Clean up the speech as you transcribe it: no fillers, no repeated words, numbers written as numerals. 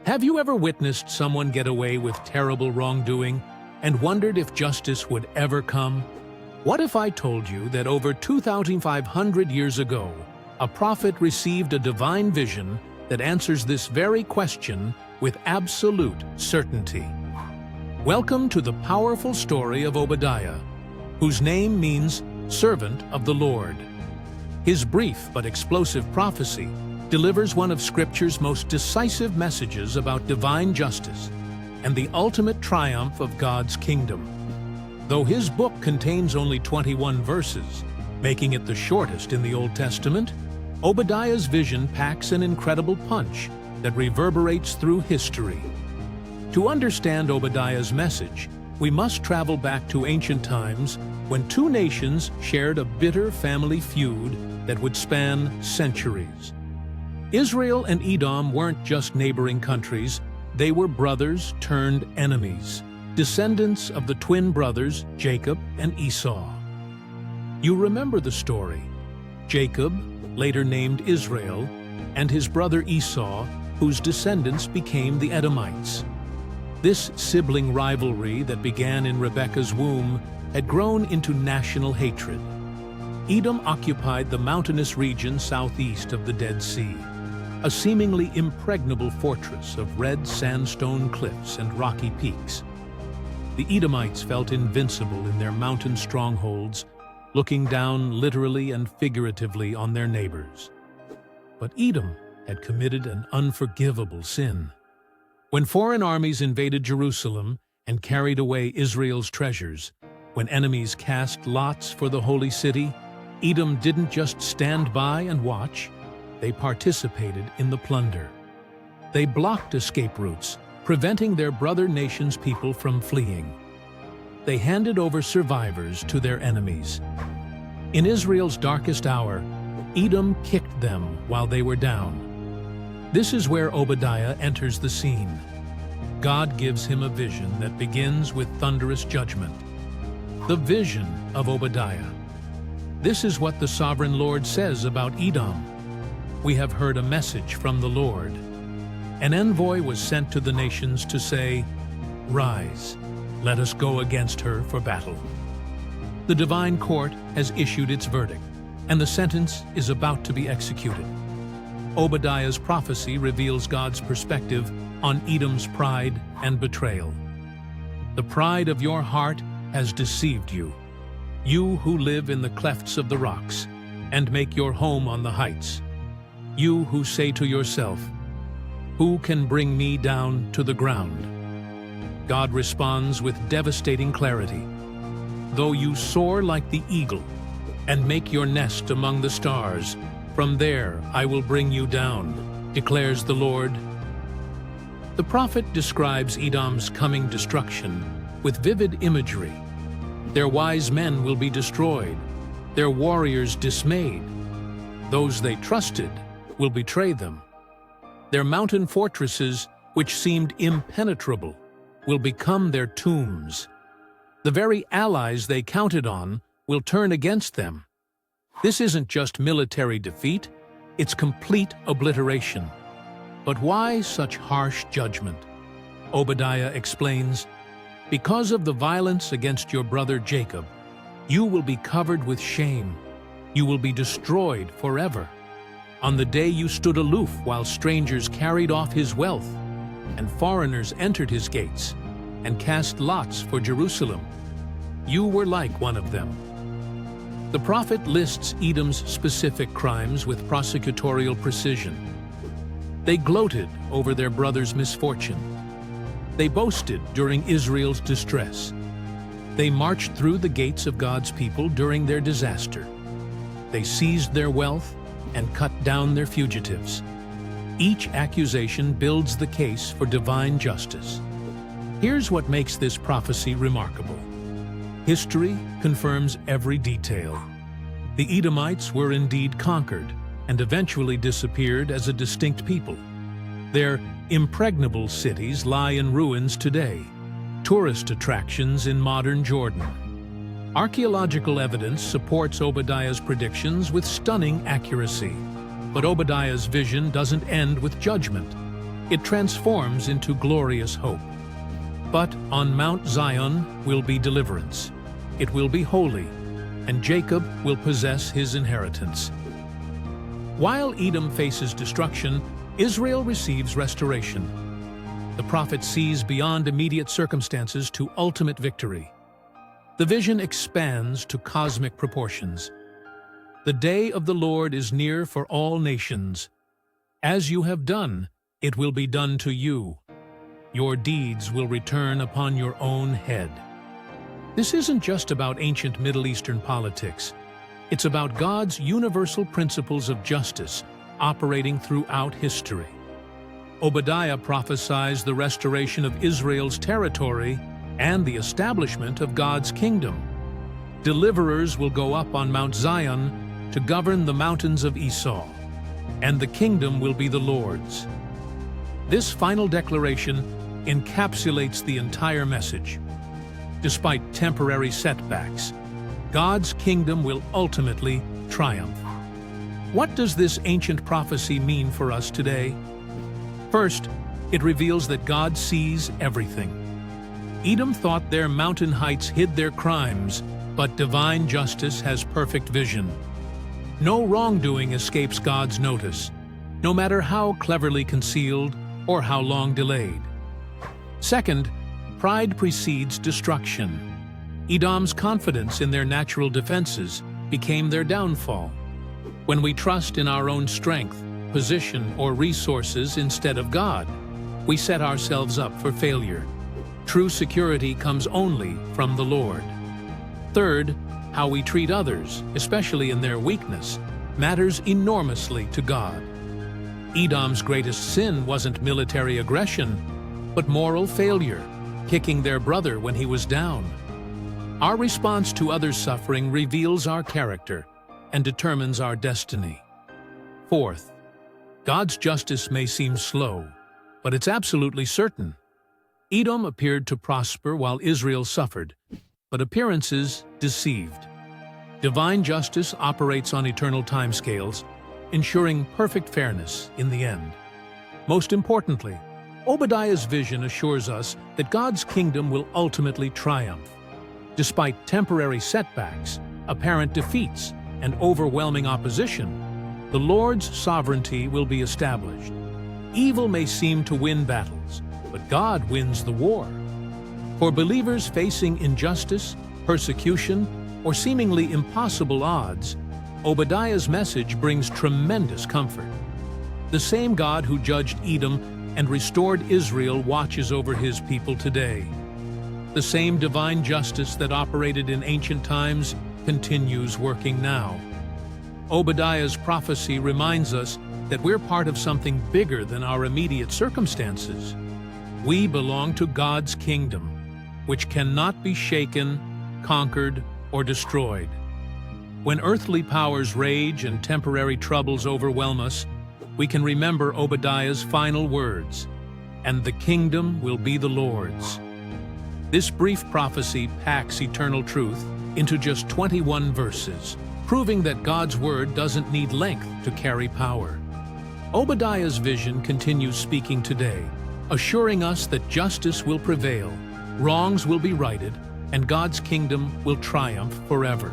Have you ever witnessed someone get away with terrible wrongdoing and wondered if justice would ever come? What if I told you that over 2,500 years ago, a prophet received a divine vision that answers this very question with absolute certainty? Welcome to the powerful story of Obadiah, whose name means servant of the Lord. His brief but explosive prophecy delivers one of Scripture's most decisive messages about divine justice and the ultimate triumph of God's kingdom. Though his book contains only 21 verses, making it the shortest in the Old Testament, Obadiah's vision packs an incredible punch that reverberates through history. To understand Obadiah's message, we must travel back to ancient times when two nations shared a bitter family feud that would span centuries. Israel and Edom weren't just neighboring countries, they were brothers turned enemies, descendants of the twin brothers Jacob and Esau. You remember the story. Jacob, later named Israel, and his brother Esau, whose descendants became the Edomites. This sibling rivalry that began in Rebekah's womb had grown into national hatred. Edom occupied the mountainous region southeast of the Dead Sea, a seemingly impregnable fortress of red sandstone cliffs and rocky peaks. The Edomites felt invincible in their mountain strongholds, looking down literally and figuratively on their neighbors. But Edom had committed an unforgivable sin. When foreign armies invaded Jerusalem and carried away Israel's treasures, when enemies cast lots for the holy city, Edom didn't just stand by and watch, they participated in the plunder. They blocked escape routes, preventing their brother nation's people from fleeing. They handed over survivors to their enemies. In Israel's darkest hour, Edom kicked them while they were down. This is where Obadiah enters the scene. God gives him a vision that begins with thunderous judgment. The vision of Obadiah. This is what the sovereign Lord says about Edom. We have heard a message from the Lord. An envoy was sent to the nations to say, "Rise, let us go against her for battle." The divine court has issued its verdict, and the sentence is about to be executed. Obadiah's prophecy reveals God's perspective on Edom's pride and betrayal. The pride of your heart has deceived you, you who live in the clefts of the rocks and make your home on the heights. You who say to yourself, "Who can bring me down to the ground?" God responds with devastating clarity. Though you soar like the eagle and make your nest among the stars, from there I will bring you down, declares the Lord. The prophet describes Edom's coming destruction with vivid imagery. Their wise men will be destroyed, their warriors dismayed. Those they trusted will betray them. Their mountain fortresses, which seemed impenetrable, will become their tombs. The very allies they counted on will turn against them. This isn't just military defeat, it's complete obliteration. But why such harsh judgment? Obadiah explains, "Because of the violence against your brother Jacob, you will be covered with shame. You will be destroyed forever. On the day you stood aloof while strangers carried off his wealth, and foreigners entered his gates, and cast lots for Jerusalem, you were like one of them." The prophet lists Edom's specific crimes with prosecutorial precision. They gloated over their brother's misfortune. They boasted during Israel's distress. They marched through the gates of God's people during their disaster. They seized their wealth and cut down their fugitives. Each accusation builds the case for divine justice. Here's what makes this prophecy remarkable. History confirms every detail. The Edomites were indeed conquered and eventually disappeared as a distinct people. Their impregnable cities lie in ruins today, tourist attractions in modern Jordan. Archaeological evidence supports Obadiah's predictions with stunning accuracy. But Obadiah's vision doesn't end with judgment. it transforms into glorious hope. But on Mount Zion will be deliverance. It will be holy, and Jacob will possess his inheritance. While Edom faces destruction, Israel receives restoration. The prophet sees beyond immediate circumstances to ultimate victory. The vision expands to cosmic proportions. The day of the Lord is near for all nations. As you have done, it will be done to you. Your deeds will return upon your own head. This isn't just about ancient Middle Eastern politics. It's about God's universal principles of justice operating throughout history. Obadiah prophesies the restoration of Israel's territory and the establishment of God's kingdom. Deliverers will go up on Mount Zion to govern the mountains of Esau, and the kingdom will be the Lord's. This final declaration encapsulates the entire message. Despite temporary setbacks, God's kingdom will ultimately triumph. What does this ancient prophecy mean for us today? First, it reveals that God sees everything. Edom thought their mountain heights hid their crimes, but divine justice has perfect vision. No wrongdoing escapes God's notice, no matter how cleverly concealed or how long delayed. Second, pride precedes destruction. Edom's confidence in their natural defenses became their downfall. When we trust in our own strength, position, or resources instead of God, we set ourselves up for failure. True security comes only from the Lord. Third, how we treat others, especially in their weakness, matters enormously to God. Edom's greatest sin wasn't military aggression, but moral failure, kicking their brother when he was down. Our response to others' suffering reveals our character and determines our destiny. Fourth, God's justice may seem slow, but it's absolutely certain. Edom appeared to prosper while Israel suffered, but appearances deceived. Divine justice operates on eternal timescales, ensuring perfect fairness in the end. Most importantly, Obadiah's vision assures us that God's kingdom will ultimately triumph. Despite temporary setbacks, apparent defeats, and overwhelming opposition, the Lord's sovereignty will be established. Evil may seem to win battles, but God wins the war. For believers facing injustice, persecution, or seemingly impossible odds, Obadiah's message brings tremendous comfort. The same God who judged Edom and restored Israel watches over his people today. The same divine justice that operated in ancient times continues working now. Obadiah's prophecy reminds us that we're part of something bigger than our immediate circumstances. We belong to God's kingdom, which cannot be shaken, conquered, or destroyed. When earthly powers rage and temporary troubles overwhelm us, we can remember Obadiah's final words, "And the kingdom will be the Lord's." This brief prophecy packs eternal truth into just 21 verses, proving that God's word doesn't need length to carry power. Obadiah's vision continues speaking today, assuring us that justice will prevail, wrongs will be righted, and God's kingdom will triumph forever.